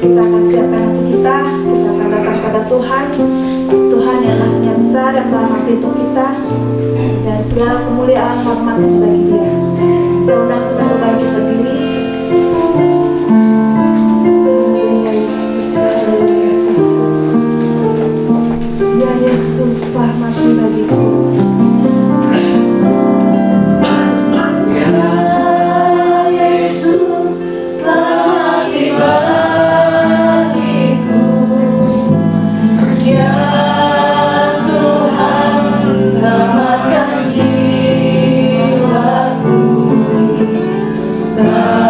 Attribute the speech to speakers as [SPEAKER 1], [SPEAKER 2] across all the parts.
[SPEAKER 1] Kita akan siapkan hati kita akan datang pada Tuhan. Tuhan yang kasihnya besar dan telah mati untuk kita, dan segala kemuliaan hormat bagi Dia. Saya undang semua berbagi berdiri. Ya Yesus telah mati bagiku.
[SPEAKER 2] Bye.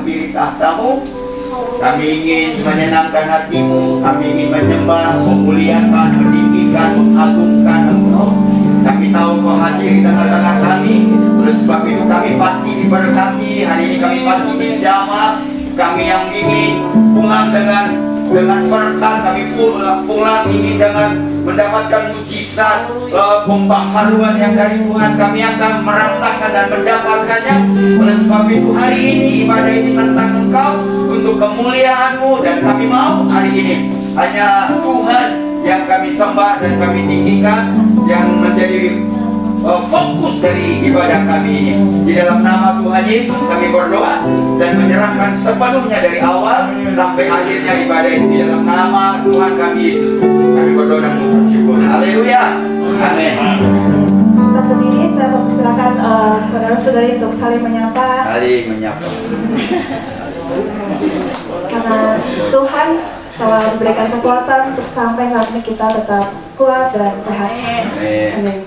[SPEAKER 2] menghampiri tahta-Mu. Kami ingin menyenangkan hati-Mu, kami ingin menyembah, memuliakan, meninggikan, mengagungkan Engkau. Kami tahu Kau hadir di tengah-tengah kami. Oleh sebab itu kami pasti diberkati. Hari ini kami pasti dijamah. Kami yang ingin pulang dengan berkat, kami pulang ingin dengan mendapatkan mujizat, pembaharuan yang dari Tuhan. Kami akan merasakan dan mendapatkannya. Oleh sebab itu hari ini ibadah ini tentang Engkau, untuk kemuliaan-Mu, dan kami mau hari ini hanya Tuhan yang kami sembah dan kami tinggikan, yang menjadi fokus dari ibadah kami ini. Di dalam nama Tuhan Yesus kami berdoa dan menyerahkan sepenuhnya dari awal sampai akhirnya ibadah ini. Di dalam nama Tuhan kami Yesus kami berdoa dan mengucap syukur. Haleluya. Amin.
[SPEAKER 1] Kita berdiri, saya mempersilakan saudara-saudari untuk saling menyapa.
[SPEAKER 2] Saling menyapa.
[SPEAKER 1] Karena Tuhan telah memberikan kekuatan untuk sampai saat ini kita tetap kuat dan sehat. Amin.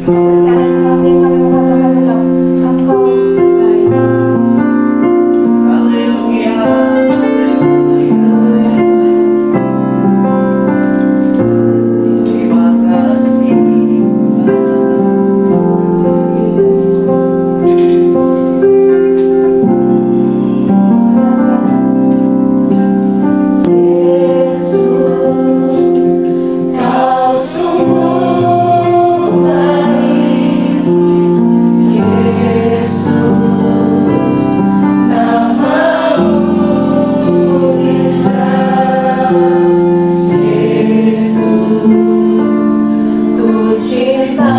[SPEAKER 1] kami mengatakan tentang Engkau baik.
[SPEAKER 2] Haleluya. Terima kasih.
[SPEAKER 1] Yesus, Kau sungguh baik. Yesus, namamu indah. Yesus, ku cinta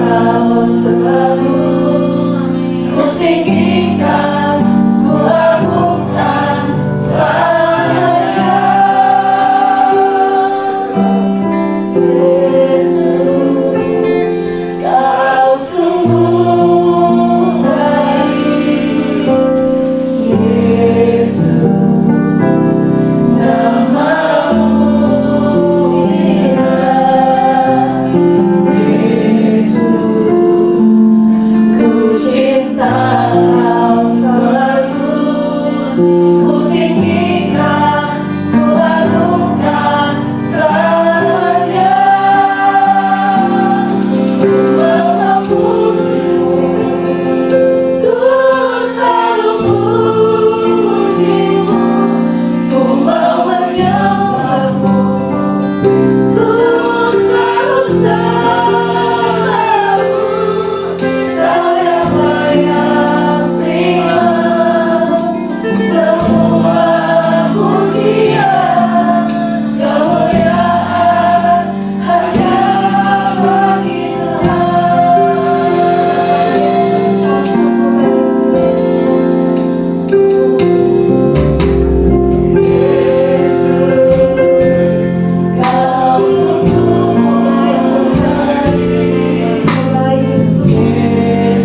[SPEAKER 1] Kau selalu. Ku tinggikan, ku agungkan selamanya. Yesus, Kau sungguh baik. Yesus, namamu indah. Yesus, ku cinta Kau selalu. Ku tinggikan, ku agungkan selamanya. Ku memujimu, ku selalu pujimu. Ku mau menyembahmu, ku selalu sembahmu. Kau yang layak terima semua pujian. Kemuliaan hanya bagi Tuhan. Yesus, Kau sungguh baik. Yesus,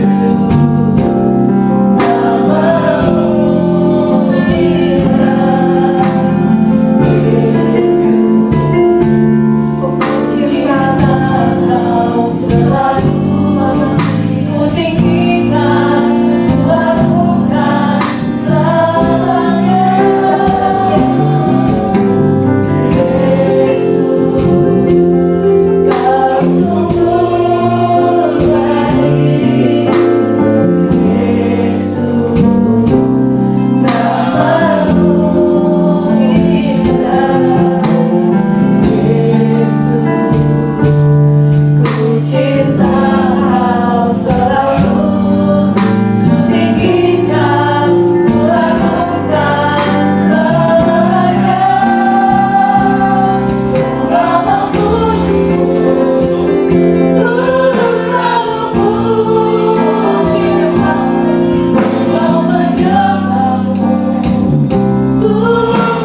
[SPEAKER 1] namamu indah. Yesus, ku cinta Kau selalu. Ku tinggikan, ku agungkan selamanya. Yesus, Kau sungguh baik. Yesus, namamu indah. Yesus, ku cinta Kau selalu. Ku tinggikan, ku agungkan selamanya. Ku mau memujimu, ku selalu pujimu. Ku mau menyembahmu, ku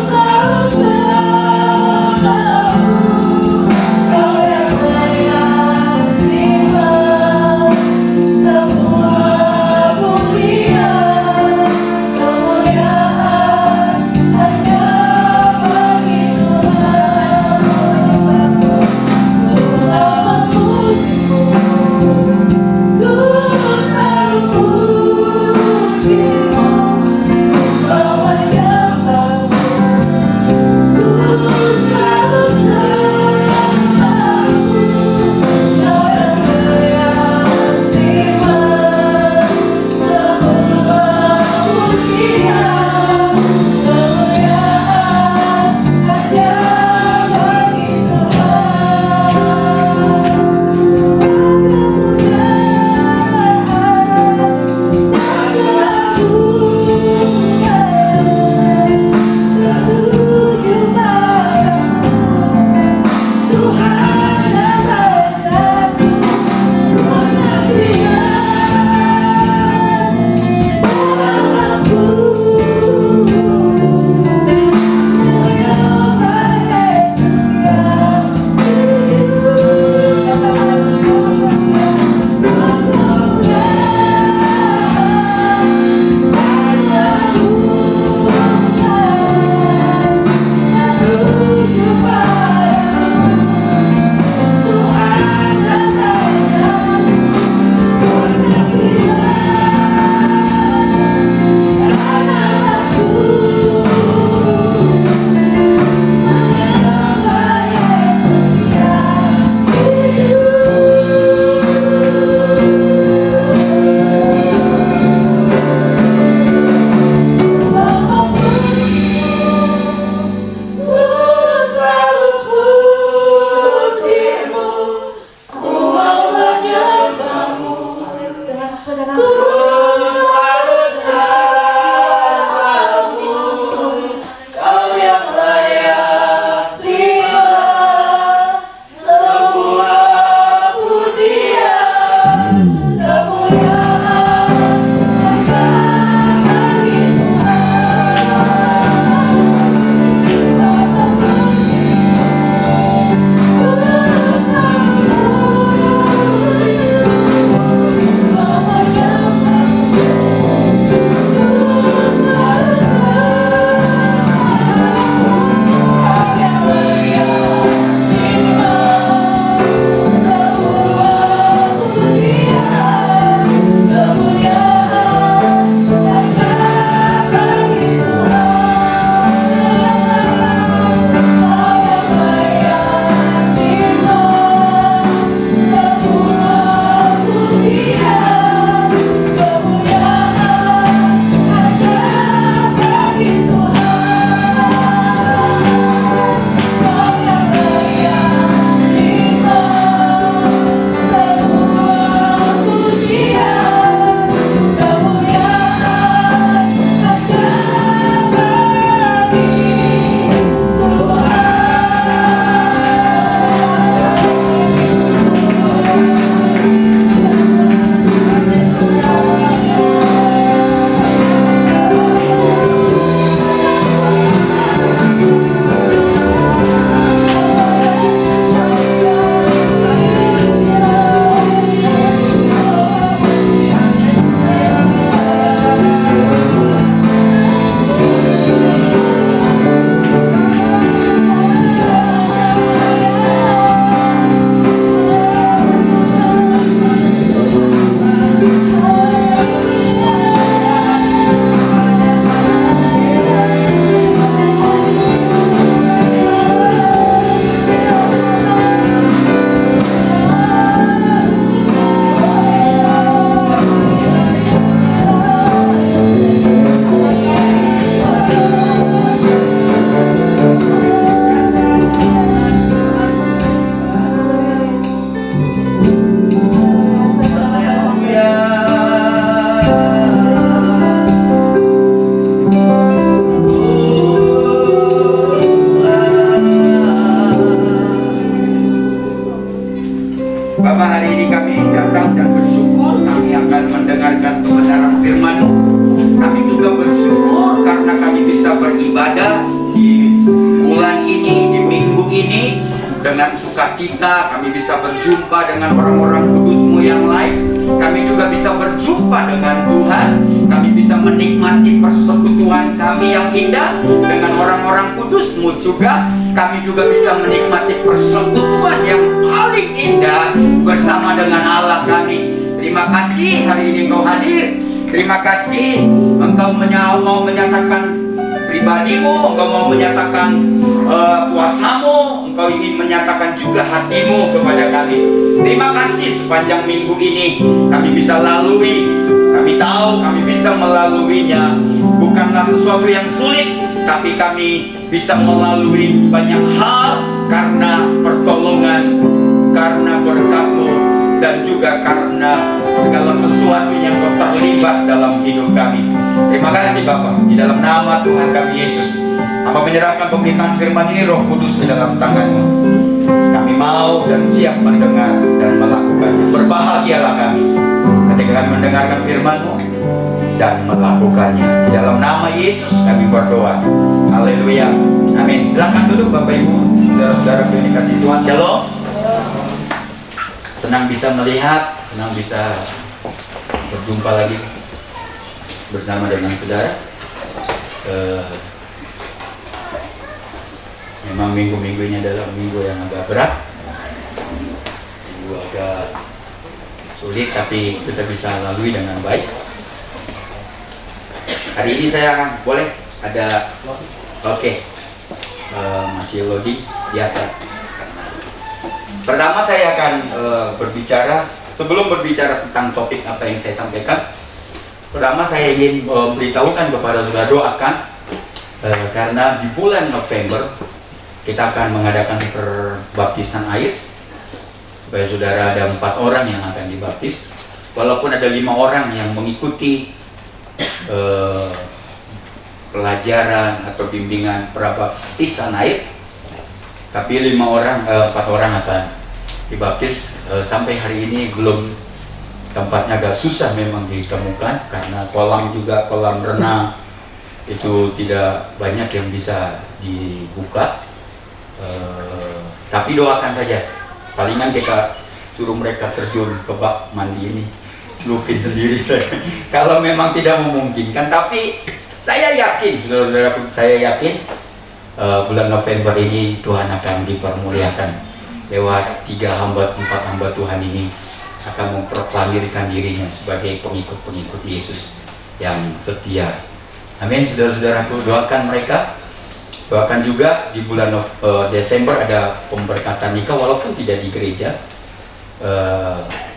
[SPEAKER 1] selalu sembahmu. Kau yang layak terima semua pujian. Kemuliaan hanya bagi Tuhan. Ku mau memujimu, ku selalu pujimu. Ku mau menyembahmu, ku selalu sembahmu. Kau yang layak terima semua pujian. Kemuliaan hanya bagi Tuhan. Tuhan yang berkati, segenap
[SPEAKER 2] Ku selalu sambung Kau yang layak terima semua pujian kemuliaan bagi Bapak, hari ini kami datang dan bersyukur kami akan mendengarkan kebenaran firman-Mu. Kami juga bersyukur karena kami bisa beribadah di bulan ini, di minggu ini dengan sukacita. Kami bisa berjumpa dengan orang-orang kudus-Mu yang lain. Kami juga bisa berjumpa dengan Tuhan. Kami bisa menikmati persekutuan kami yang indah dengan orang-orang kudus-Mu juga. Kami juga bisa menikmati persekutuan yang paling indah bersama dengan Allah kami. Terima kasih hari ini Engkau hadir. Terima kasih Engkau mau menyatakan pribadimu, Engkau mau menyatakan kuasamu, Engkau ingin menyatakan juga hatimu kepada kami. Terima kasih sepanjang minggu ini kami bisa lalui. Kami tahu kami bisa melaluinya. Bukanlah sesuatu yang sulit, tapi kami bisa melalui banyak hal karena pertolongan, karena berkat-Mu, dan juga karena segala sesuatu yang Kau terlibat dalam hidup kami. Terima kasih Bapa, di dalam nama Tuhan kami Yesus, Hamba menyerahkan pemberitaan firman ini, Roh Kudus, di dalam tangan-Mu. Kami mau dan siap mendengar dan melakukannya. Berbahagialah kami ketika kami mendengarkan firman-Mu dan melakukannya. Di dalam nama Yesus kami berdoa. Haleluya. Amin. Silakan duduk Bapak Ibu, saudara-saudara yang dikasihi Tuhan. Shalom. Senang bisa melihat, senang bisa berjumpa lagi bersama dengan saudara. Memang minggu-minggu ini adalah minggu yang agak berat, minggu agak sulit, tapi kita bisa lalui dengan baik. Hari ini saya boleh ada masih lodi biasa. Pertama saya akan berbicara, sebelum berbicara tentang topik apa yang saya sampaikan, pertama saya ingin memberitahukan kepada saudara, doakan karena di bulan November kita akan mengadakan perbaptisan air, supaya saudara ada 4 orang yang akan dibaptis. walaupun ada 5 orang yang mengikuti pelajaran atau bimbingan prabaptis naik, tapi 4 orang akan dibaptis. Sampai hari ini belum, tempatnya agak susah memang ditemukan karena kolam renang itu tidak banyak yang bisa dibuka. Tapi doakan saja, palingan kita suruh mereka terjun ke bak mandi ini, celupin sendiri kalau memang tidak memungkinkan. Tapi saya yakin, saudara-saudaraku, saya yakin bulan November ini Tuhan akan dipermuliakan lewat 4 hamba Tuhan ini akan memproklamirkan dirinya sebagai pengikut-pengikut Yesus yang setia. Amin, saudara-saudaraku, doakan mereka. Doakan juga di bulan Desember ada pemberkatan nikah walaupun tidak di gereja.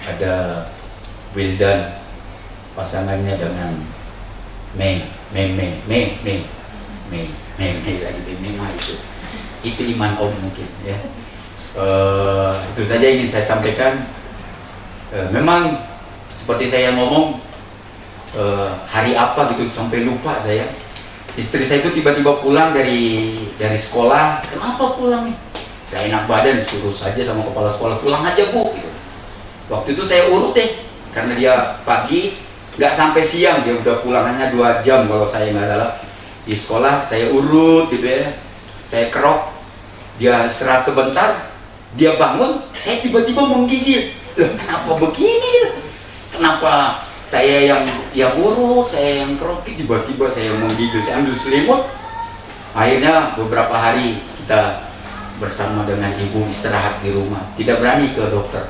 [SPEAKER 2] Ada Wildan pasangannya dengan Mei lagi itu iman om mungkin ya. Itu saja yang ingin saya sampaikan. Memang seperti saya ngomong hari apa gitu sampai lupa saya. Istri saya itu tiba-tiba pulang dari sekolah. Kenapa pulang nih? Saya enak badan, suruh saja sama kepala sekolah, pulang aja bu gitu. Waktu itu saya urut deh, karena dia pagi nggak sampai siang, dia udah pulang hanya 2 jam kalau saya nggak salah. Di sekolah saya urut gitu ya, saya kerok, dia istirahat sebentar, dia bangun, saya tiba-tiba menggigil. Loh, kenapa begini? Kenapa saya yang urut, saya yang kerok, tiba-tiba saya menggigil, saya ambil selimut. Akhirnya beberapa hari kita bersama dengan ibu istirahat di rumah, tidak berani ke dokter,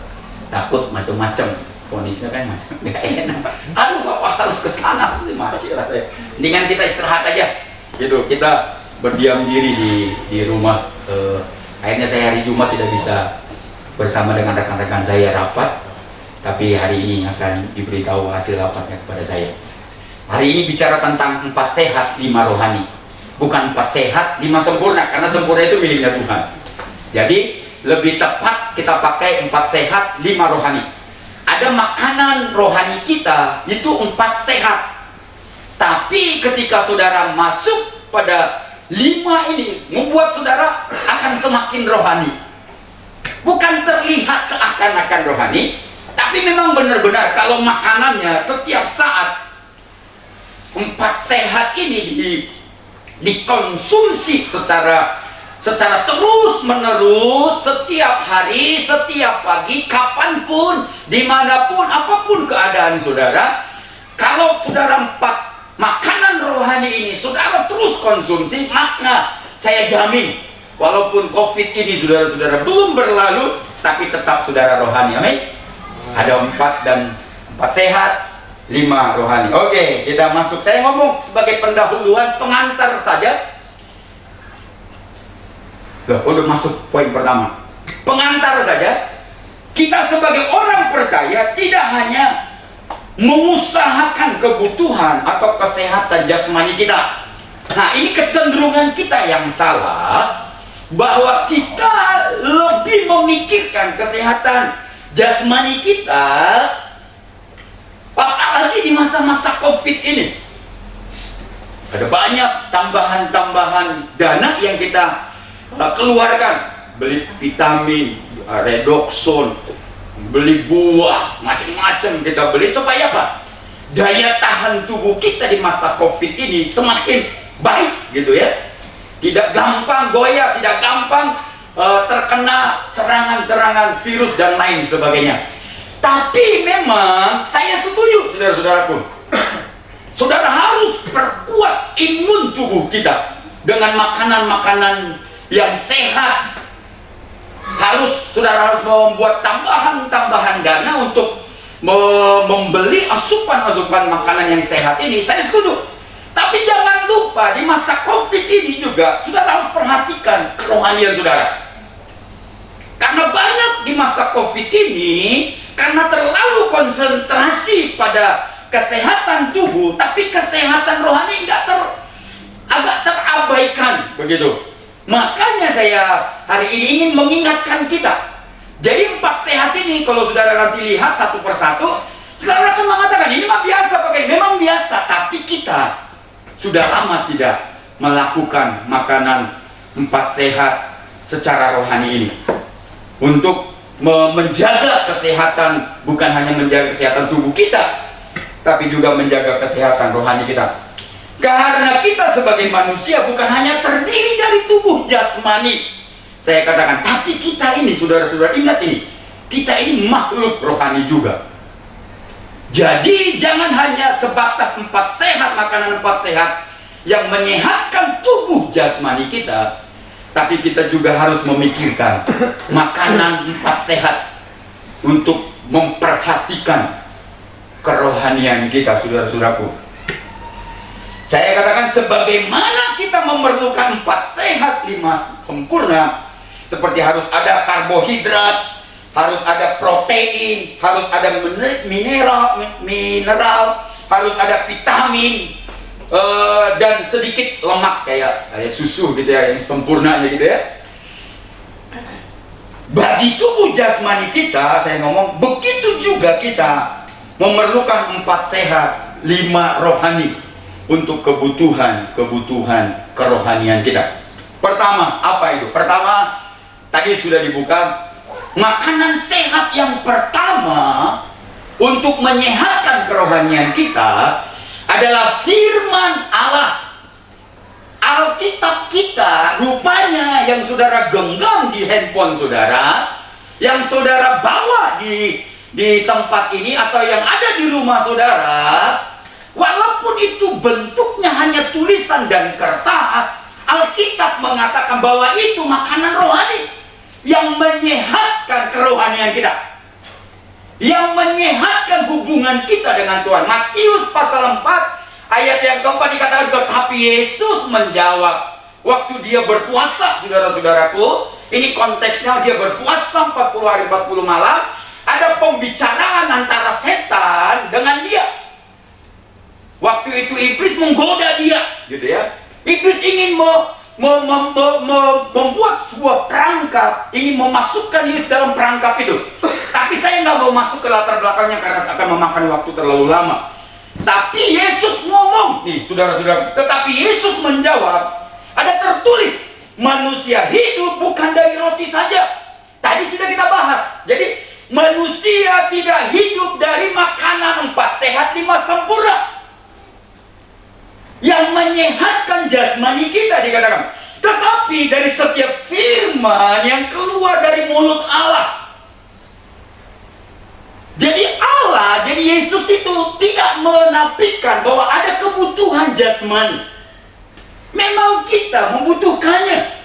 [SPEAKER 2] takut macam-macam. Kondisinya kan macam nggak enak. Aduh, bapak harus ke sana sih, mati lah saya. Dengan kita istirahat aja, gitu. Kita berdiam diri di rumah. Akhirnya saya hari Jumat tidak bisa bersama dengan rekan-rekan saya rapat, tapi hari ini akan diberitahu hasil rapatnya kepada saya. Hari ini bicara tentang 4 sehat 5 rohani, bukan 4 sehat 5 sempurna, karena sempurna itu miliknya Tuhan. Jadi lebih tepat kita pakai 4 sehat 5 rohani. Ada makanan rohani kita itu 4 sehat. Tapi ketika saudara masuk pada 5 ini, membuat saudara akan semakin rohani. Bukan terlihat seakan-akan rohani, tapi memang benar-benar kalau makanannya setiap saat 4 sehat ini dikonsumsi secara terus menerus, setiap hari, setiap pagi, kapanpun, dimanapun, apapun keadaan saudara. Kalau saudara 4 makanan rohani ini saudara terus konsumsi, maka saya jamin walaupun COVID ini saudara-saudara belum berlalu, tapi tetap saudara rohani. Amin. Ada 4 dan 4 sehat 5 rohani. Oke, kita masuk. Saya ngomong sebagai pendahuluan, pengantar saja. Udah masuk poin pertama, pengantar saja. Kita sebagai orang percaya tidak hanya mengusahakan kebutuhan atau kesehatan jasmani kita. Nah, ini kecenderungan kita yang salah, bahwa kita lebih memikirkan kesehatan jasmani kita, apalagi di masa-masa COVID ini. Ada banyak tambahan-tambahan dana yang kita keluarkan, beli vitamin, redoxon, beli buah, macam-macam kita beli supaya apa? Daya tahan tubuh kita di masa COVID ini semakin baik gitu ya. Tidak gampang goyah, tidak gampang terkena serangan-serangan virus dan lain sebagainya. Tapi memang saya setuju, saudara-saudaraku, saudara harus perkuat imun tubuh kita dengan makanan-makanan yang sehat. Saudara harus membuat tambahan dana untuk membeli asupan-asupan makanan yang sehat ini. Saya setuju. Tapi jangan lupa di masa COVID ini juga saudara harus perhatikan kerohanian saudara. Karena banyak di masa COVID ini, karena terlalu konsentrasi pada kesehatan tubuh, tapi kesehatan rohani agak terabaikan begitu. Makanya saya hari ini ingin mengingatkan kita. Jadi 4 sehat ini kalau saudara nanti lihat satu persatu, saudara ini mah biasa pakai, memang biasa, tapi kita sudah lama tidak melakukan makanan 4 sehat secara rohani ini untuk menjaga kesehatan, bukan hanya menjaga kesehatan tubuh kita, tapi juga menjaga kesehatan rohani kita. Karena kita sebagai manusia bukan hanya terdiri dari tubuh jasmani, saya katakan, tapi kita ini, saudara-saudara ingat ini, kita ini makhluk rohani juga. Jadi jangan hanya sebatas 4 sehat, makanan 4 sehat yang menyehatkan tubuh jasmani kita, tapi kita juga harus memikirkan makanan 4 sehat untuk memperhatikan kerohanian kita, saudara-saudaraku. Saya katakan, sebagaimana kita memerlukan 4 sehat 5 sempurna, seperti harus ada karbohidrat, harus ada protein, harus ada mineral, harus ada vitamin, dan sedikit lemak kayak susu gitu ya, yang sempurnanya gitu ya. Bagi tubuh jasmani kita, saya ngomong, begitu juga kita memerlukan 4 sehat 5 rohani untuk kebutuhan kerohanian kita. Pertama, apa itu? Pertama, tadi sudah dibuka, makanan sehat yang pertama untuk menyehatkan kerohanian kita adalah firman Allah. Alkitab kita rupanya yang saudara genggam di handphone saudara, yang saudara bawa di tempat ini atau yang ada di rumah saudara, walaupun itu bentuknya hanya tulisan dan kertas, Alkitab mengatakan bahwa itu makanan rohani yang menyehatkan kerohanian kita, yang menyehatkan hubungan kita dengan Tuhan. Matius pasal 4 ayat yang keempat dikatakan, tetapi Yesus menjawab, waktu dia berpuasa, saudara-saudaraku, ini konteksnya dia berpuasa 40 hari 40 malam, ada pembicaraan antara setan dengan dia. Waktu itu iblis menggoda dia, gitu ya. Iblis ingin membuat sebuah perangkap, ingin memasukkan Yesus dalam perangkap itu. Tapi saya nggak mau masuk ke latar belakangnya karena akan memakan waktu terlalu lama. Tapi Yesus ngomong, nih saudara-saudara, tetapi Yesus menjawab, ada tertulis, manusia hidup bukan dari roti saja. Tadi sudah kita bahas. Jadi manusia tidak hidup dari makanan 4 sehat 5 sempurna yang menyehatkan jasmani kita, dikatakan, tetapi dari setiap firman yang keluar dari mulut Allah. Jadi Allah, jadi Yesus itu tidak menafikan bahwa ada kebutuhan jasmani. Memang kita membutuhkannya.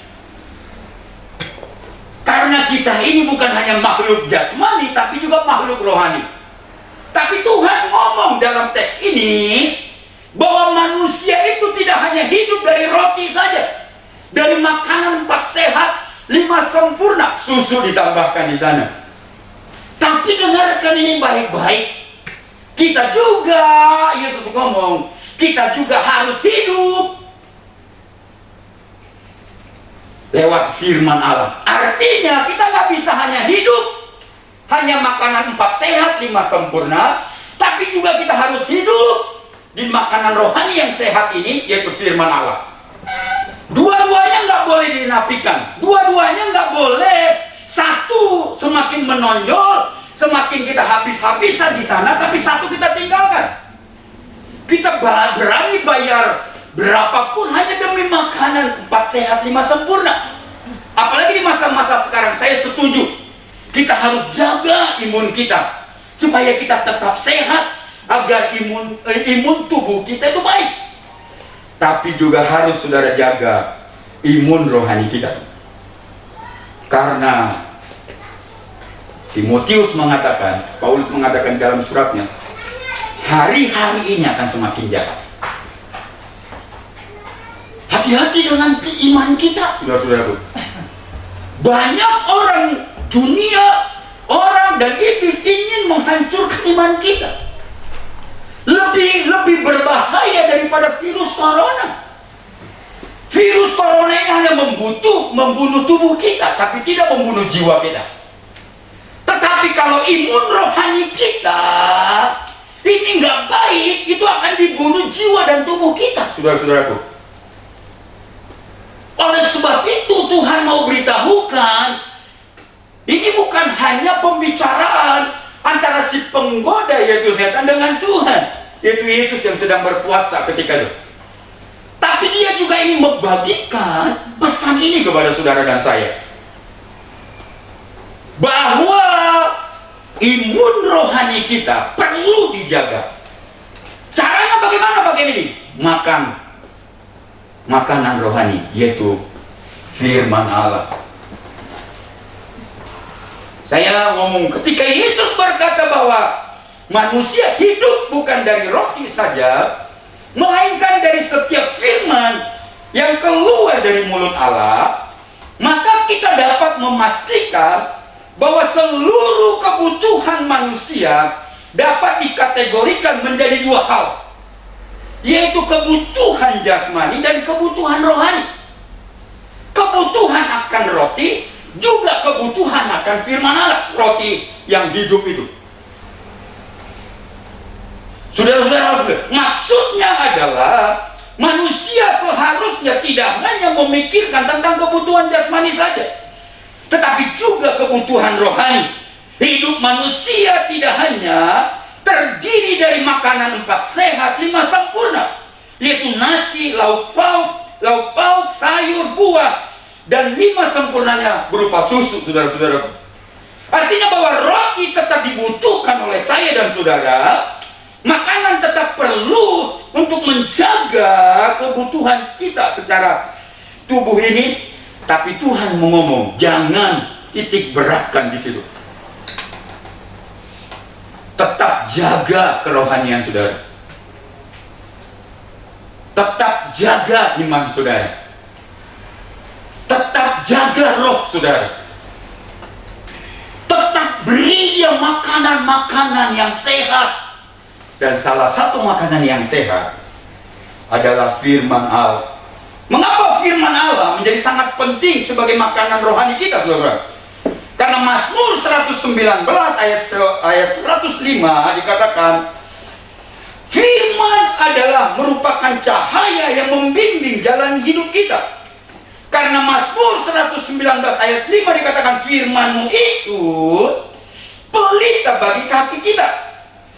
[SPEAKER 2] Karena kita ini bukan hanya makhluk jasmani, tapi juga makhluk rohani. Tapi Tuhan ngomong dalam teks ini bahwa manusia itu tidak hanya hidup dari roti saja, dari makanan 4 sehat 5 sempurna, susu ditambahkan di sana. Tapi dengarkan ini baik-baik, kita juga, Yesus ngomong, kita juga harus hidup lewat firman Allah. Artinya kita nggak bisa hanya hidup hanya makanan 4 sehat 5 sempurna, tapi juga kita harus hidup di makanan rohani yang sehat ini, yaitu firman Allah. Dua-duanya nggak boleh dinafikan, dua-duanya nggak boleh satu semakin menonjol, semakin kita habis-habisan di sana, tapi satu kita tinggalkan. Kita berani bayar berapapun hanya demi makanan 4 sehat 5 sempurna. Apalagi di masa-masa sekarang, saya setuju kita harus jaga imun kita supaya kita tetap sehat, agar imun tubuh kita itu baik. Tapi juga harus saudara jaga imun rohani kita. Karena Timotius mengatakan, Paulus mengatakan dalam suratnya, hari-hari ini akan semakin jahat. Hati-hati dengan iman kita, saudara-saudaraku. Banyak orang dunia, orang dan iblis ingin menghancurkan iman kita. Lebih berbahaya daripada virus corona. Virus corona ini hanya membunuh tubuh kita, tapi tidak membunuh jiwa kita. Tetapi kalau imun rohani kita ini nggak akan dibunuh jiwa dan tubuh kita, saudara-saudaraku. Oleh sebab itu Tuhan mau beritahukan, ini bukan hanya pembicaraan antara si penggoda yaitu setan dengan Tuhan, yaitu Yesus yang sedang berpuasa ketika itu. Tapi dia juga ingin membagikan pesan ini kepada saudara dan saya, bahwa imun rohani kita perlu dijaga. Caranya bagaimana pakai ini? Makan makanan rohani, yaitu firman Allah. Saya ngomong ketika Yesus berkata bahwa manusia hidup bukan dari roti saja, melainkan dari setiap firman yang keluar dari mulut Allah, maka kita dapat memastikan bahwa seluruh kebutuhan manusia dapat dikategorikan menjadi dua hal, yaitu kebutuhan jasmani dan kebutuhan rohani. Kebutuhan akan roti, juga kebutuhan akan firman Allah, roti yang hidup itu. Saudara-saudara, maksudnya adalah manusia seharusnya tidak hanya memikirkan tentang kebutuhan jasmani saja, tetapi juga kebutuhan rohani. Hidup manusia tidak hanya terdiri dari makanan 4 sehat 5 sempurna, yaitu nasi, lauk pauk, sayur, buah, dan 5 sempurnanya berupa susu, saudara-saudara. Artinya bahwa roti tetap dibutuhkan oleh saya dan saudara. Makanan tetap perlu untuk menjaga kebutuhan kita secara tubuh ini. Tapi Tuhan mengomong, jangan titik beratkan di situ. Tetap jaga kerohanian saudara. Tetap jaga iman saudara. Tetap jaga roh saudara. Tetap beri dia makanan-makanan yang sehat. Dan salah satu makanan yang sehat adalah firman Allah. Mengapa firman Allah menjadi sangat penting sebagai makanan rohani kita, saudara? Karena Mazmur 119 ayat 105 dikatakan, firman adalah merupakan cahaya yang membimbing jalan hidup kita. Karena Mazmur 119 ayat 5 dikatakan, firman-Mu itu pelita bagi kaki kita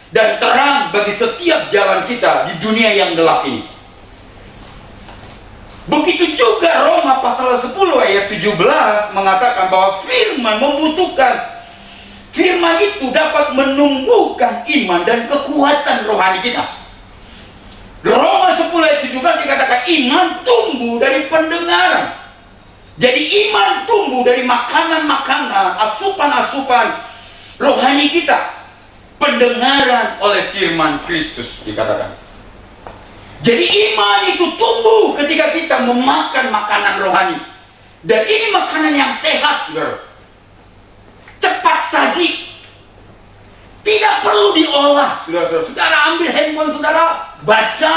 [SPEAKER 2] dan terang bagi setiap jalan kita di dunia yang gelap ini. Begitu juga Roma pasal 10 ayat 17 mengatakan bahwa firman membutuhkan, firman itu dapat menumbuhkan iman dan kekuatan rohani kita. Roma 10 ayat 17 dikatakan iman tumbuh dari pendengaran. Jadi iman tumbuh dari makanan-makanan, asupan-asupan rohani kita. Pendengaran oleh firman Kristus dikatakan. Jadi iman itu tumbuh ketika kita memakan makanan rohani. Dan ini makanan yang sehat, saudara. Cepat saji. Tidak perlu diolah, saudara-saudara. Saudara ambil handphone saudara, baca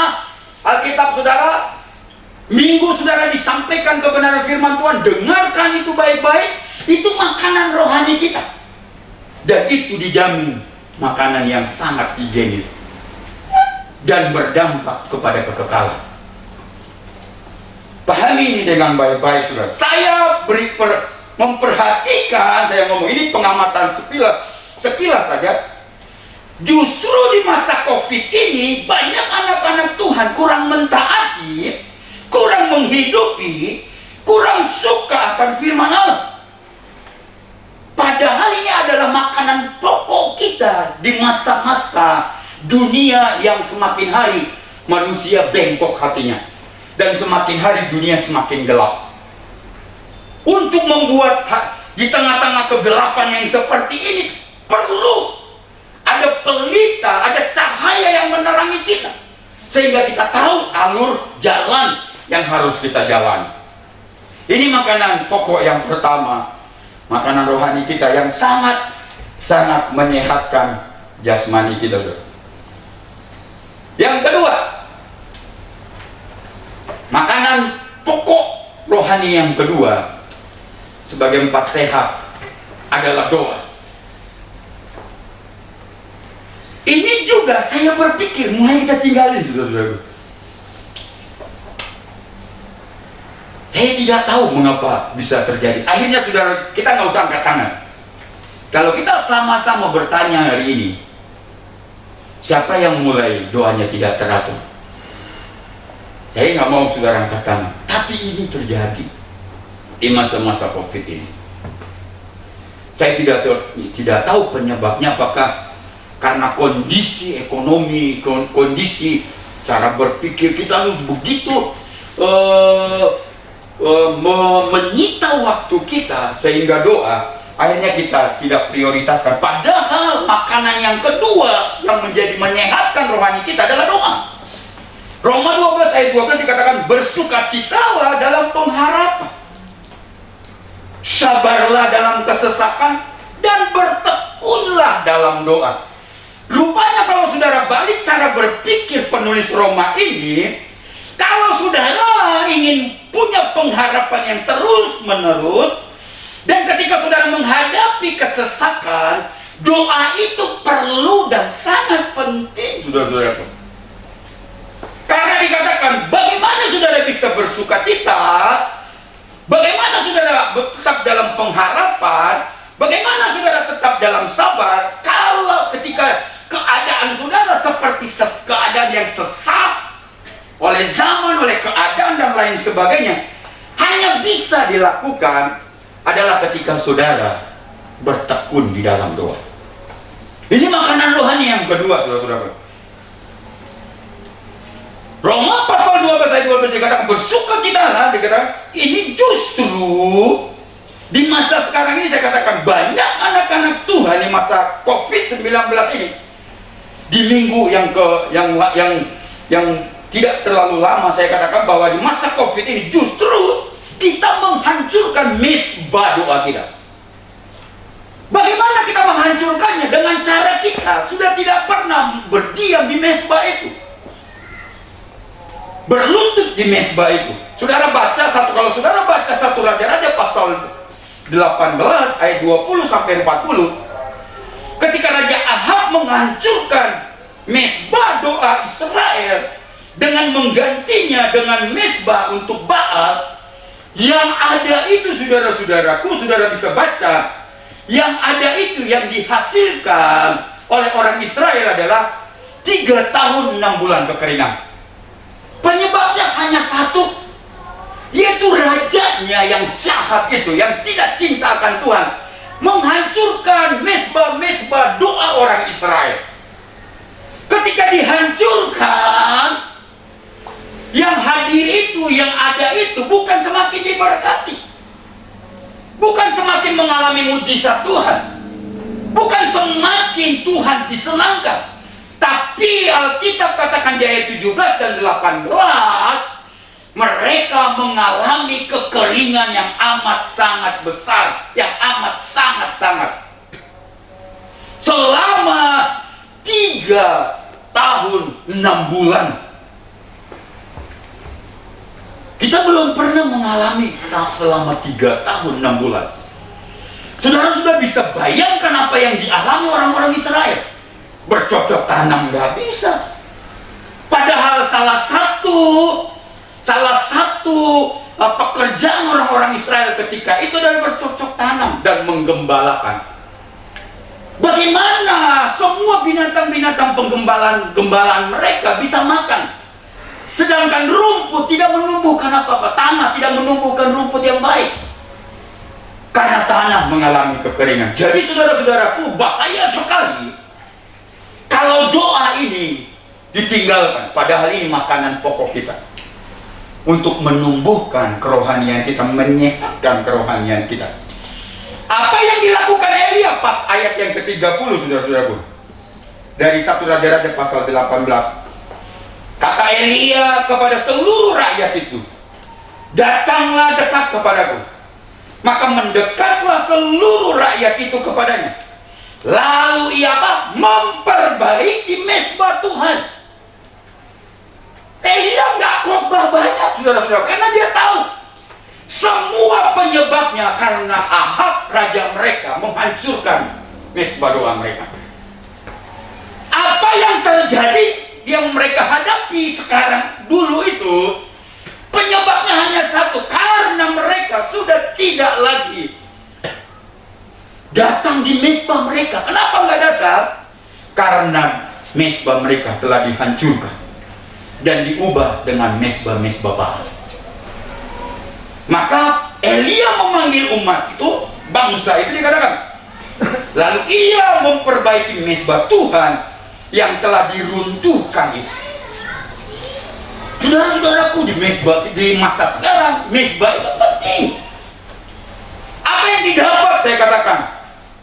[SPEAKER 2] Alkitab saudara. Minggu saudara disampaikan kebenaran firman Tuhan, dengarkan itu baik-baik. Itu makanan rohani kita. Dan itu dijamin makanan yang sangat higienis dan berdampak kepada kekekalan. Pahami ini dengan baik-baik, saudara. Saya memperhatikan, saya ngomong ini pengamatan sekilas saja. Justru di masa COVID ini banyak anak-anak Tuhan kurang mentaati, kurang menghidupi, kurang suka akan firman Allah. Padahal ini adalah makanan pokok kita di masa-masa dunia yang semakin hari manusia bengkok hatinya, dan semakin hari dunia semakin gelap. Untuk membuat di tengah-tengah kegelapan yang seperti ini perlu ada pelita, ada cahaya yang menerangi kita, sehingga kita tahu alur jalan yang harus kita jalani. Ini makanan pokok yang pertama, makanan rohani kita yang sangat menyehatkan jasmani kita. Yang kedua, makanan pokok rohani yang kedua sebagai 4 sehat adalah doa. Ini juga saya berpikir mulai kita tinggalin, saudara-saudara. Saya tidak tahu mengapa bisa terjadi. Akhirnya saudara, kita nggak usah angkat tangan. Kalau kita sama-sama bertanya hari ini, siapa yang mulai doanya tidak teratur? Saya nggak mau saudara angkat tangan. Tapi ini terjadi di masa-masa COVID ini. Saya tidak tahu penyebabnya, apakah karena kondisi ekonomi, kondisi cara berpikir kita harus begitu menyita waktu kita sehingga doa akhirnya kita tidak prioritaskan. Padahal makanan yang kedua yang menjadi menyehatkan rohani kita adalah doa. Roma 12 ayat 12 dikatakan bersukacitalah dalam pengharapan, sabarlah dalam kesesakan, dan bertekunlah dalam doa. Rupanya kalau saudara balik cara berpikir penulis Roma ini, kalau saudara ingin punya pengharapan yang terus menerus, dan ketika saudara menghadapi kesesakan, doa itu perlu dan sangat penting, saudara-saudara. Karena dikatakan, bagaimana saudara bisa bersuka cita, bagaimana saudara tetap dalam pengharapan, bagaimana saudara tetap dalam sabar, kalau ketika keadaan saudara seperti keadaan yang sesak, oleh zaman, oleh keadaan, dan lain sebagainya, hanya bisa dilakukan adalah ketika saudara bertekun di dalam doa. Ini makanan rohani yang kedua, saudara-saudara. Roma pasal 12 ayat 12 dikatakan bersukacitalah, dikatakan ini justru di masa sekarang ini. Saya katakan banyak anak-anak Tuhan di masa COVID-19 ini, di minggu yang tidak terlalu lama, saya katakan bahwa di masa COVID ini justru kita menghancurkan misbah doa kita. Bagaimana kita menghancurkannya? Dengan cara kita sudah tidak pernah berdiam di mesbah itu, berlutut di mesbah itu. Saudara baca kalau saudara baca 1 Raja-Raja pasal 18 ayat 20 sampai 40, ketika Raja Ahab menghancurkan mesbah doa Israel dengan menggantinya dengan mesbah untuk Baal, yang ada itu, saudara-saudaraku, saudara bisa baca, yang ada itu yang dihasilkan oleh orang Israel adalah 3 tahun 6 bulan kekeringan. Penyebabnya hanya satu, yaitu rajanya yang jahat itu, yang tidak cinta akan Tuhan, menghancurkan mesbah-mesbah doa orang Israel. Ketika dihancurkan, yang hadir itu, yang ada itu bukan semakin diberkati, bukan semakin mengalami mujizat Tuhan, bukan semakin Tuhan disenangkan. Tapi Alkitab katakan di ayat 17 dan 18, mereka mengalami kekeringan yang amat sangat besar, yang amat sangat-sangat. Selama 3 tahun 6 bulan. Kita belum pernah mengalami selama 3 tahun 6 bulan. Saudara sudah bisa bayangkan apa yang dialami orang-orang Israel. Bercocok tanam nggak bisa. Padahal salah satu pekerjaan orang-orang Israel ketika itu adalah bercocok tanam dan menggembalakan. Bagaimana semua binatang-binatang penggembalaan mereka bisa makan, sedangkan rumput tidak menumbuhkan apa-apa, tanah tidak menumbuhkan rumput yang baik karena tanah mengalami kekeringan. Jadi saudara-saudaraku, bahaya sekali kalau doa ini ditinggalkan. Padahal ini makanan pokok kita untuk menumbuhkan kerohanian kita, menyehatkan kerohanian kita. Apa yang dilakukan Elia pas ayat yang ke-30, saudara-saudaraku, dari 1 Raja-Raja pasal 18. Kata Elia kepada seluruh rakyat itu, datanglah dekat kepadaku. Maka mendekatlah seluruh rakyat itu kepadanya. Lalu ia apa? Memperbaiki mesbah Tuhan. Elia nggak khotbah banyak, saudara-saudara, karena dia tahu semua penyebabnya karena Ahab, raja mereka, menghancurkan mesbah doa mereka. Apa yang terjadi, yang mereka hadapi sekarang, dulu itu penyebabnya hanya satu, karena mereka sudah tidak lagi datang di mezbah mereka. Kenapa nggak datang? Karena mezbah mereka telah dihancurkan dan diubah dengan mezbah-mezbah Baal. Maka Elia memanggil umat itu, bangsa itu dikatakan, lalu ia memperbaiki mezbah Tuhan yang telah diruntuhkan itu. Saudara-saudaraku, di masa sekarang mezbah itu penting. Apa yang didapat, saya katakan,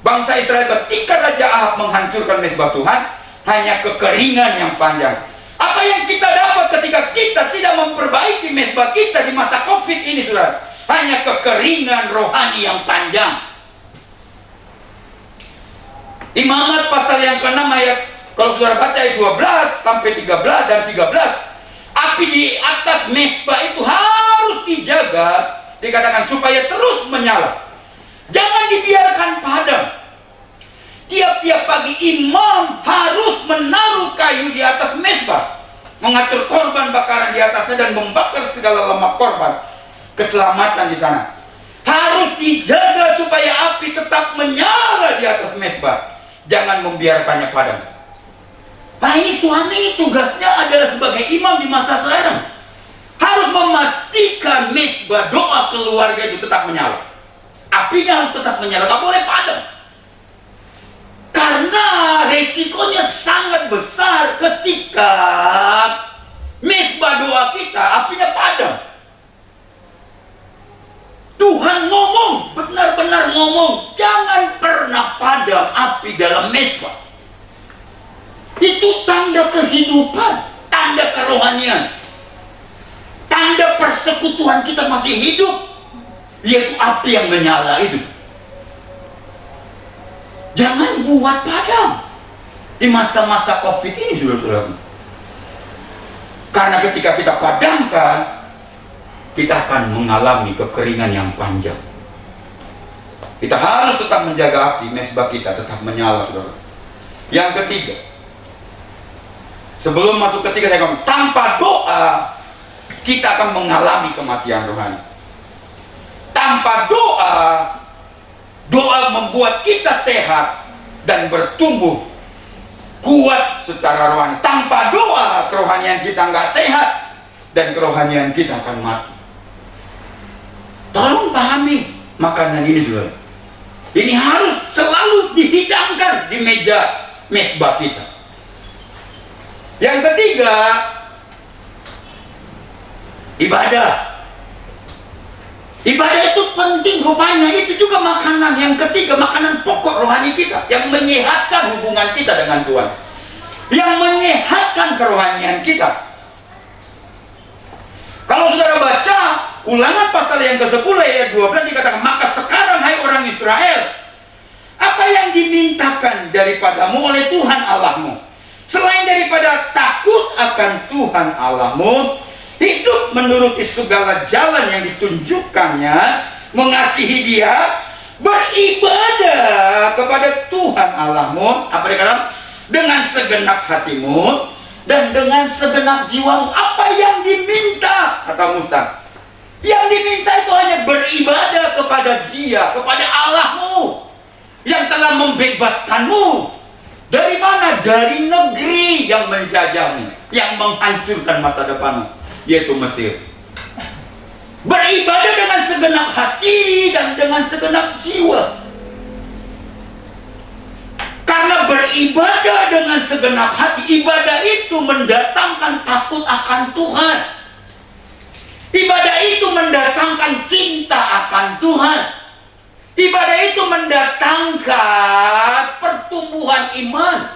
[SPEAKER 2] bangsa Israel ketika Raja Ahab menghancurkan mezbah Tuhan, hanya kekeringan yang panjang. Apa yang kita dapat ketika kita tidak memperbaiki mezbah kita di masa COVID ini, saudara? Hanya kekeringan rohani yang panjang. Imamat pasal yang ke-6 ayat, kalau saudara baca ayat 12 sampai 13 dan 13, api di atas mezbah itu harus dijaga, dikatakan supaya terus menyala. Jangan dibiarkan padam. Tiap-tiap pagi imam harus menaruh kayu di atas mezbah, mengatur korban bakaran di atasnya dan membakar segala lemak korban keselamatan di sana. Harus dijaga supaya api tetap menyala di atas mezbah. Jangan membiarkannya padam. Nah, ini suami ini tugasnya adalah sebagai imam di masa sekarang. Harus memastikan mezbah doa keluarga itu tetap menyala. Apinya harus tetap menyala, nggak boleh padam. Karena resikonya sangat besar ketika mezbah doa kita apinya padam. Tuhan ngomong, benar-benar ngomong, jangan pernah padam api dalam mezbah. Itu tanda kehidupan, tanda kerohanian, tanda persekutuan kita masih hidup, yaitu api yang menyala itu. Jangan buat padam di masa-masa COVID ini, saudara-saudara. Karena ketika kita padamkan, kita akan mengalami kekeringan yang panjang. Kita harus tetap menjaga api mezbah kita tetap menyala, saudara. Yang ketiga, sebelum masuk ketiga, saya ngomong, tanpa doa kita akan mengalami kematian rohani. Tanpa doa, doa membuat kita sehat dan bertumbuh kuat secara rohani. Tanpa doa, kerohanian kita nggak sehat dan kerohanian kita akan mati. Tolong pahami makanan ini, saudara. Ini harus selalu dihidangkan di meja mezbah kita. Yang ketiga, ibadah. Ibadah itu penting, rupanya itu juga makanan yang ketiga, makanan pokok rohani kita yang menyehatkan hubungan kita dengan Tuhan, yang menyehatkan kerohanian kita. Kalau saudara baca Ulangan pasal yang ke-10 ayat 12 dikatakan, maka sekarang hai orang Israel, apa yang dimintakan daripadamu oleh Tuhan Allahmu, selain daripada takut akan Tuhan Allahmu, hidup menuruti segala jalan yang ditunjukkannya, mengasihi Dia, beribadah kepada Tuhan Allahmu, apa dikatakan? Dengan segenap hatimu dan dengan segenap jiwamu. Apa yang diminta, kata Musa? Yang diminta itu hanya beribadah kepada Dia, kepada Allahmu yang telah membebaskanmu. Dari mana? Dari negeri yang menjajahmu, yang menghancurkan masa depanmu, yaitu Mesir. Beribadah dengan segenap hati dan dengan segenap jiwa. Karena beribadah dengan segenap hati, ibadah itu mendatangkan takut akan Tuhan. Ibadah itu mendatangkan cinta akan Tuhan. Ibadah itu mendatangkan pertumbuhan iman.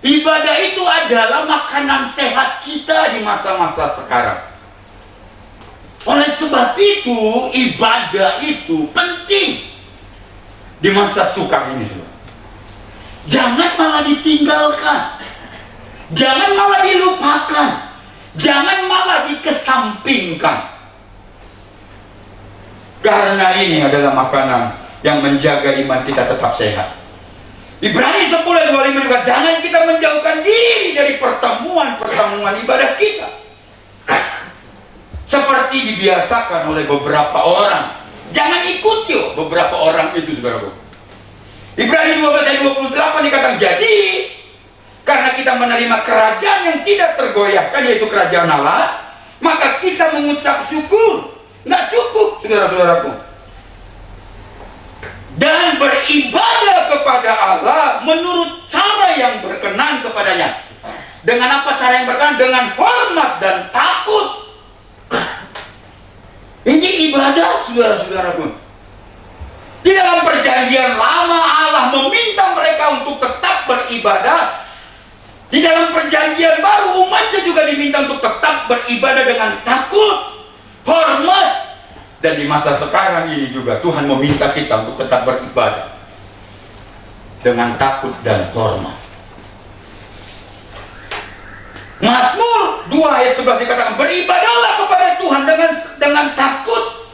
[SPEAKER 2] Ibadah itu adalah makanan sehat kita di masa-masa sekarang. Oleh sebab itu, ibadah itu penting di masa sukar ini. Jangan malah ditinggalkan. Jangan malah dilupakan. Jangan malah dikesampingkan. Karena ini adalah makanan yang menjaga iman kita tetap sehat. Ibrani 10:25 juga, jangan kita menjauhkan diri pertemuan ibadah kita. Seperti dibiasakan oleh beberapa orang. Jangan ikuti beberapa orang itu, saudaraku. Ibrani 12 ayat 28 dikatakan, jadi karena kita menerima kerajaan yang tidak tergoyahkan, yaitu kerajaan Allah, maka kita mengucap syukur. Nggak cukup, saudara-saudaraku. Dan beribadah kepada Allah menurut cara yang berkenan kepadanya. Dengan apa cara yang berkenan? Dengan hormat dan takut. Ini ibadah, saudara-saudaraku. Di dalam perjanjian lama Allah meminta mereka untuk tetap beribadah. Di dalam perjanjian baru umatnya juga diminta untuk tetap beribadah dengan takut, hormat. Dan di masa sekarang ini juga Tuhan meminta kita untuk tetap beribadah dengan takut dan hormat. Mazmur 2 ayat 11 dikatakan, beribadahlah kepada Tuhan dengan takut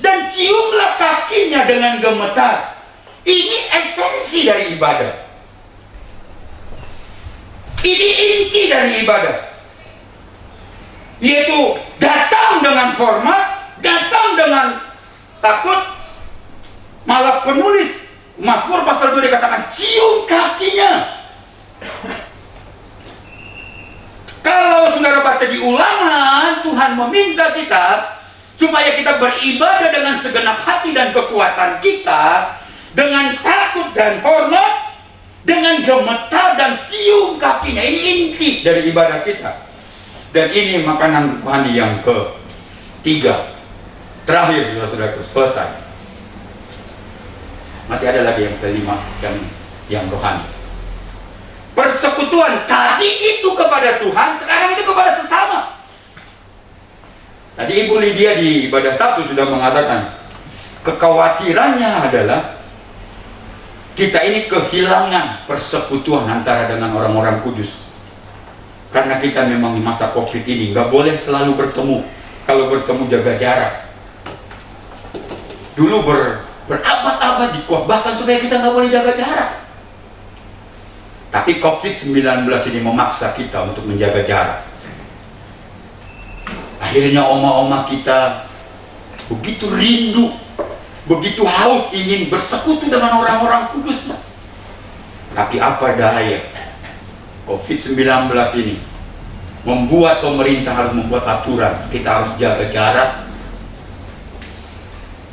[SPEAKER 2] dan ciumlah kakinya dengan gemetar. Ini esensi dari ibadah. Ini inti dari ibadah. Yaitu datang dengan hormat, datang dengan takut. Malah penulis Mazmur pasal 2 dikatakan, cium kakinya. Kalau saudara baca di Ulangan, Tuhan meminta kita supaya kita beribadah dengan segenap hati dan kekuatan kita, dengan takut dan hormat, dengan gemetar dan cium kakinya. Ini inti dari ibadah kita. Dan ini makanan rohani yang ketiga. Terakhir, saudara-saudaraku, selesai. Masih ada lagi yang kelima, yang rohani. Persekutuan tadi itu kepada Tuhan, sekarang itu kepada sesama. Tadi Ibu Lydia di ibadah 1 sudah mengatakan, kekhawatirannya adalah kita ini kehilangan persekutuan antara dengan orang-orang kudus. Karena kita memang di masa COVID ini nggak boleh selalu bertemu. Kalau bertemu jaga jarak. Dulu berabad-abad dikotbahkan supaya kita nggak boleh jaga jarak. Tapi COVID-19 ini memaksa kita untuk menjaga jarak. Akhirnya oma-oma kita begitu rindu, begitu haus ingin bersekutu dengan orang-orang kudus. Tapi apa daya, COVID-19 ini membuat pemerintah harus membuat aturan. Kita harus jaga jarak.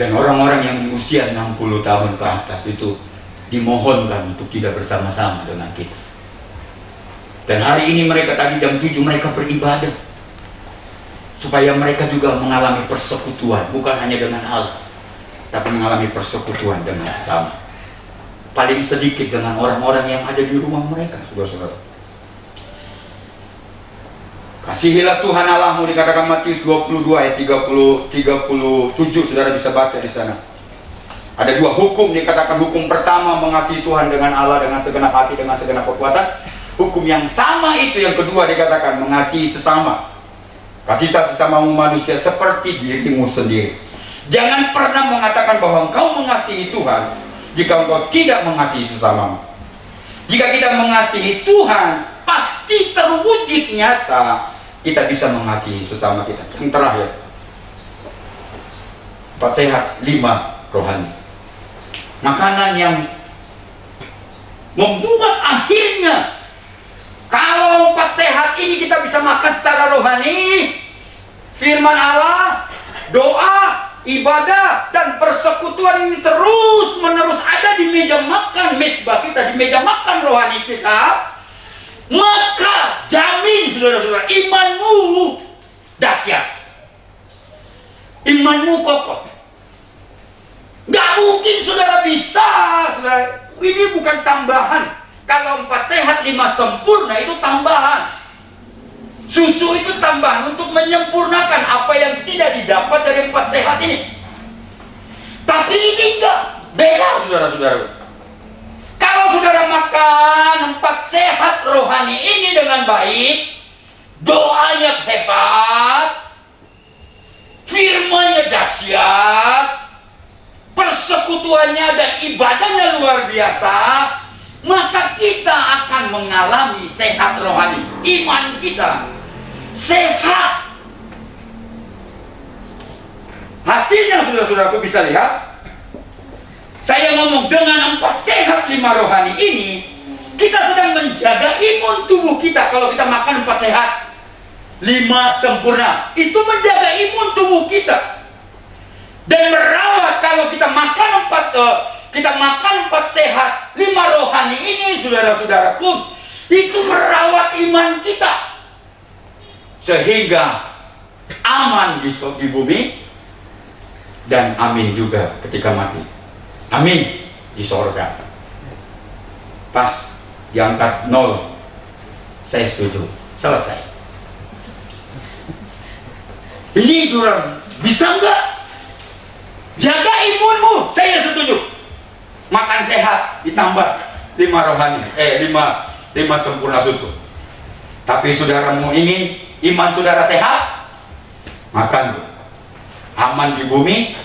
[SPEAKER 2] Dan orang-orang yang di usia 60 tahun ke atas itu dimohonkan untuk tidak bersama-sama dengan kita. Dan hari ini mereka tadi jam 7 mereka beribadah. Supaya mereka juga mengalami persekutuan. Bukan hanya dengan Allah, tapi mengalami persekutuan dengan sesama. Paling sedikit dengan orang-orang yang ada di rumah mereka, saudara-saudara. Kasihilah Tuhan Allahmu, dikatakan Matius 22 ayat 37, saudara bisa baca di sana. Ada dua hukum, dikatakan hukum pertama mengasihi Tuhan dengan Allah dengan segenap hati, dengan segenap kekuatan. Hukum yang sama itu yang kedua dikatakan mengasihi sesama. Kasihlah sesamamu manusia seperti dirimu sendiri. Jangan pernah mengatakan bahwa engkau mengasihi Tuhan jika engkau tidak mengasihi sesamamu. Jika kita mengasihi Tuhan, pasti terwujud nyata kita bisa mengasihi sesama kita. Yang terakhir, 4 sehat, 5 rohani. Makanan yang membuat akhirnya kalau 4 sehat ini kita bisa makan secara rohani, firman Allah, doa, ibadah, dan persekutuan ini terus menerus ada di meja makan mesbah kita, di meja makan rohani kita, maka jamin saudara-saudara, imanmu dahsyat, imanmu kokoh. Gak mungkin saudara bisa, saudara. Ini bukan tambahan. Kalau 4 sehat 5 sempurna itu tambahan. Susu itu tambahan untuk menyempurnakan apa yang tidak didapat dari 4 sehat ini. Tapi ini enggak, beda saudara-saudara. Kalau saudara makan 4 sehat rohani ini dengan baik, doanya hebat, firman-Nya dahsyat, persekutuannya dan ibadahnya luar biasa, maka kita akan mengalami sehat rohani. Iman kita sehat. Hasilnya saudara-saudaraku bisa lihat. Saya ngomong dengan 4 sehat 5 rohani ini, kita sedang menjaga imun tubuh kita. Kalau kita makan 4 sehat 5 sempurna, itu menjaga imun tubuh kita. Dan merawat, kalau kita makan 4 sehat 5 rohani ini, saudara-saudaraku, itu merawat iman kita sehingga aman di bumi, dan amin juga ketika mati. Amin di sorga. Pas diangkat 0, saya setuju, selesai. Ini durang, bisa enggak? Jaga imunmu, saya setuju. Makan sehat, ditambah 5 rohani, 5 sempurna susu. Tapi saudaramu ingin iman saudara sehat, makan tuh. Aman di bumi,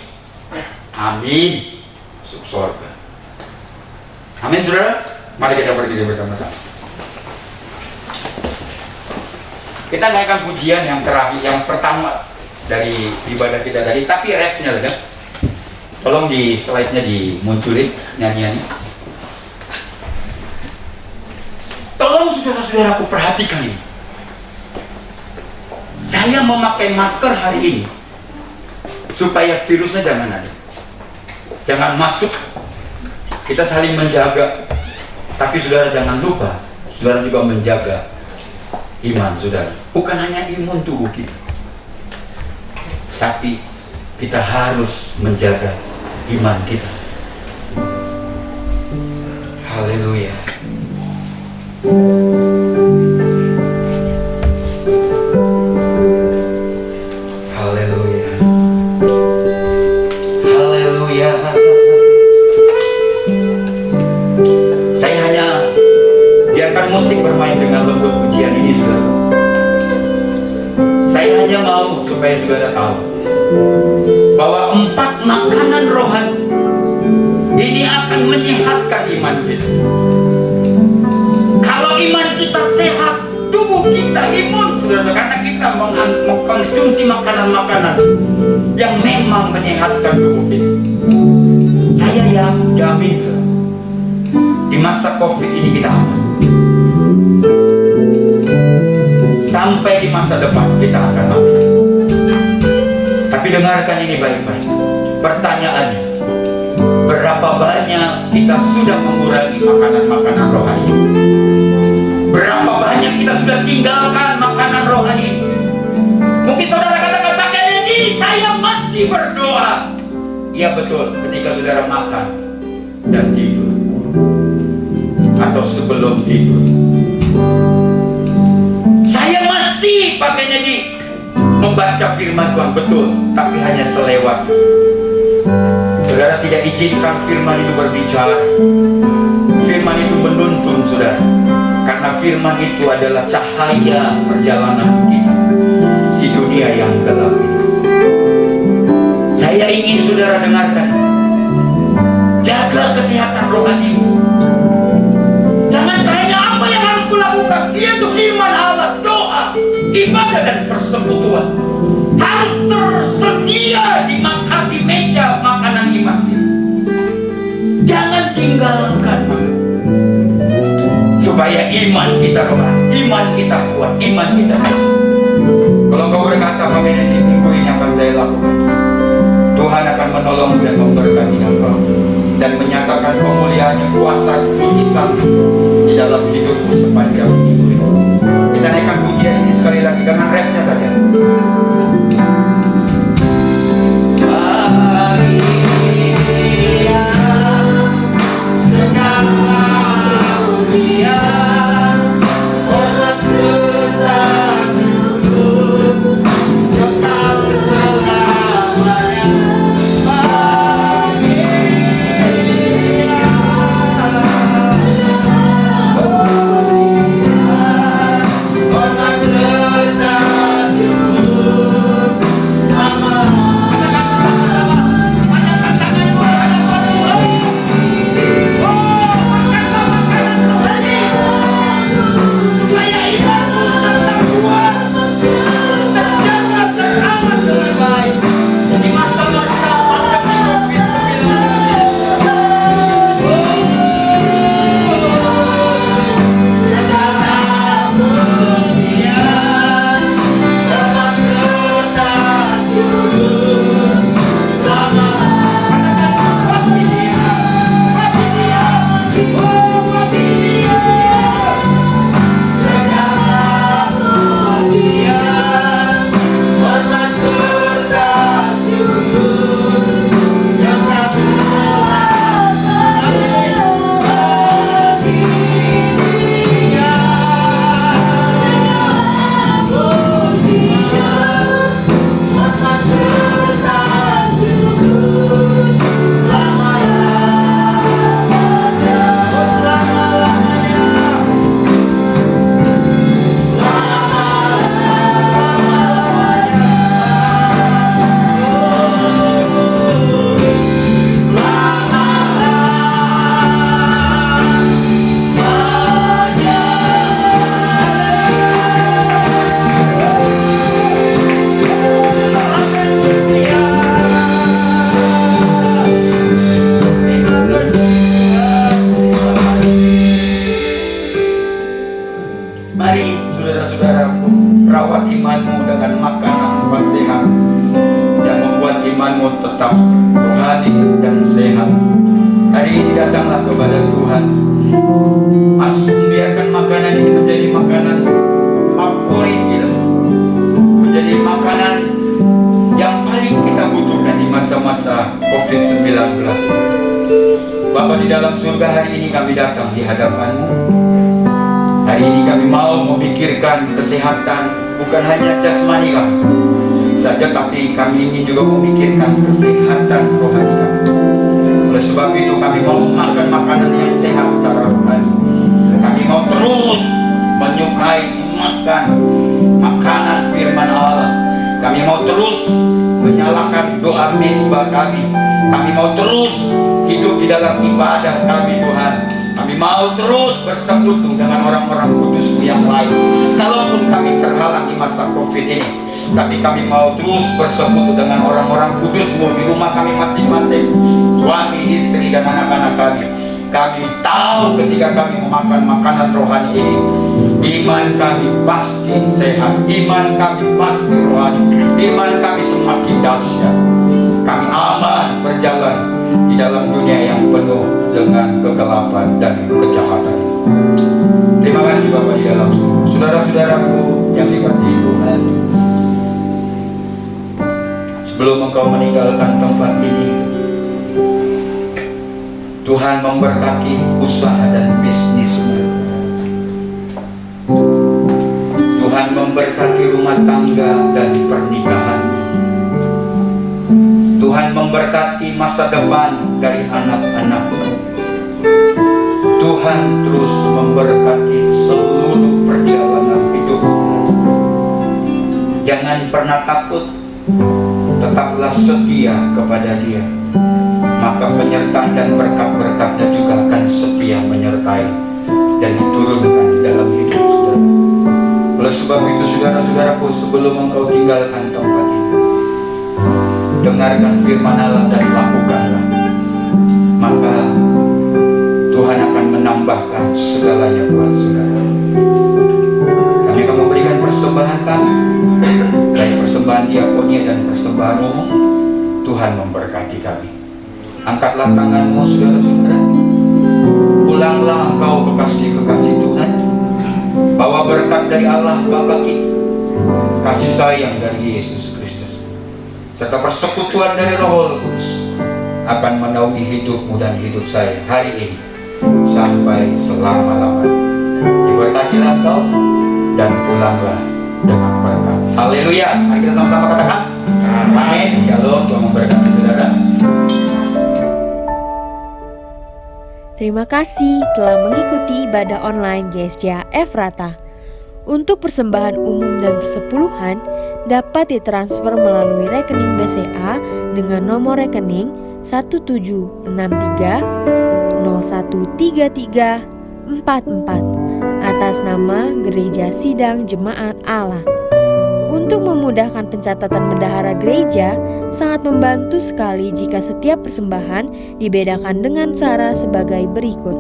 [SPEAKER 2] amin, masuk surga. Amin saudara. Mari kita berdiri bersama-sama. Kita naikkan pujian yang terakhir, yang pertama dari ibadah kita tadi, tapi refnya saja. Tolong di slide-nya dimunculin nyanyiannya. Tolong saudara-saudaraku perhatikan ini. Saya memakai masker hari ini supaya virusnya jangan ada, jangan masuk. Kita saling menjaga. Tapi saudara jangan lupa, saudara juga menjaga iman saudara. Bukan hanya imun tubuh kita, tapi kita harus menjaga iman kita. Haleluya. Haleluya. Haleluya. Saya hanya biarkan musik bermain dengan lembut pujian ini, saudara. Saya hanya mau supaya saudara tahu bahwa 4 makanan rohani ini akan menyehatkan iman kita. Kalau iman kita sehat, tubuh kita imun, saudara, karena kita mengkonsumsi makanan-makanan yang memang menyehatkan tubuh kita. Saya yang jamin, saudara, di masa COVID ini kita aman. Sampai di masa depan kita akan aman. Tapi dengarkan ini baik-baik. Pertanyaannya, berapa banyak kita sudah mengurangi makanan-makanan rohani? Berapa banyak kita sudah tinggalkan makanan rohani? Mungkin saudara katakan, Pak Kennedy, saya masih berdoa. Iya betul, ketika saudara makan dan tidur, atau sebelum tidur. Saya masih, Pak Kennedy, membaca firman Tuhan, betul, tapi hanya selewat. Saudara tidak izinkan firman itu berbicara. Firman itu menuntun saudara, karena firman itu adalah cahaya perjalanan kita di dunia yang gelap ini. Saya ingin saudara dengarkan, jaga kesehatan rohanimu. Jangan tanya apa yang harus kulakukan. Yaitu firman Allah, doa, ibadah dan persekutuan harus tersedia di meja makanan iman. Jangan tinggalkan supaya iman kita rohani, iman kita kuat, iman kita kuat. Kalau kau berkata bagaimana di minggu ini akan saya lakukan, Tuhan akan menolong dan memberkati engkau dan menyatakan kemuliaan kuasa lukisan di dalam hidupmu sepanjang minggu ini. Kita naikkan pujian ini sekali lagi dengan refnya saja. saudara-saudaraku, rawat imanmu dengan makanan sehat yang membuat imanmu tetap rohani dan sehat. Hari ini datanglah kepada Tuhan. Biarkan makanan ini menjadi makanan favorit kita, menjadi makanan yang paling kita butuhkan di masa-masa COVID-19. Bapa di dalam surga, hari ini kami datang di hadapan-Mu. Hari ini kami mau memikirkan kesehatan bukan hanya jasmani kami saja, tapi kami ingin juga memikirkan kesehatan rohani kami. Oleh sebab itu kami mau makan makanan yang sehat secara rohani. Kami mau terus menyukai makan makanan firman Allah. Kami mau terus menyalakan doa misbah kami. Kami mau terus hidup di dalam ibadah kami, Tuhan. Kami mau terus bersekutu dengan orang-orang kudus-Mu yang lain. Kalaupun kami terhalang di masa COVID ini, tapi kami mau terus bersekutu dengan orang-orang kudus-Mu di rumah kami masing-masing, suami, istri, dan anak-anak kami. Kami tahu ketika kami memakan makanan rohani ini, iman kami pasti sehat, iman kami pasti rohani, iman kami semakin dahsyat. Kami aman berjalan di dalam dunia yang penuh dengan kegelapan dan kejahatan. Terima kasih Bapak di dalam surga. Saudara-saudaraku yang dikasihi Tuhan, sebelum Engkau meninggalkan tempat ini, Tuhan memberkati usaha dan bisnismu. Tuhan memberkati rumah tangga dan pernikahan. Tuhan memberkati masa depan dari anak-anakmu. Tuhan terus memberkati seluruh perjalanan hidup. Jangan pernah takut, tetaplah setia kepada Dia. Maka penyertaan dan berkat-berkatnya juga akan setia menyertai dan diturunkan di dalam hidup saudara. Oleh sebab itu saudara-saudaraku, sebelum engkau tinggalkan tempat ini, dengarkan firman Allah dan lakukanlah, maka Tuhan akan menambahkan segalanya buat saudara. Kami akan memberikan persembahan kami, baik persembahan diakonia dan persembahan umum. Tuhan memberkati kami. Angkatlah tanganmu saudara-saudara. Pulanglah engkau kekasih-kekasih Tuhan. Bawa berkat dari Allah Bapa kita, kasih sayang dari Yesus Kristus, serta persekutuan dari Roh Kudus akan menaungi hidupmu dan hidup saya hari ini sampai selama-lamanya. Diberkatilah engkau dan pulanglah dengan berkat. Haleluya. Mari kita sama-sama katakan amin. Shalom. Tuhan memberkati saudara.
[SPEAKER 3] Terima kasih telah mengikuti ibadah online GSCA Efrata. Untuk persembahan umum dan persepuluhan dapat ditransfer melalui rekening BCA dengan nomor rekening 1763013344 atas nama Gereja Sidang Jemaat Allah. Untuk memudahkan pencatatan bendahara gereja, sangat membantu sekali jika setiap persembahan dibedakan dengan cara sebagai berikut.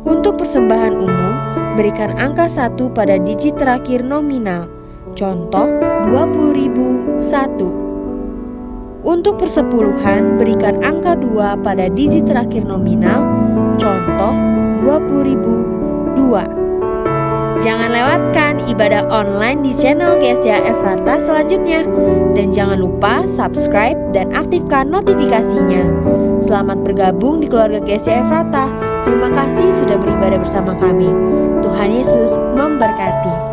[SPEAKER 3] Untuk persembahan umum, berikan angka 1 pada digit terakhir nominal. Contoh 20.001. Untuk persepuluhan, berikan angka 2 pada digit terakhir nominal. Contoh 20.002. Jangan lewatkan ibadah online di channel GSCA Efrata selanjutnya. Dan jangan lupa subscribe dan aktifkan notifikasinya. Selamat bergabung di keluarga GSCA Efrata. Terima kasih sudah beribadah bersama kami. Tuhan Yesus memberkati.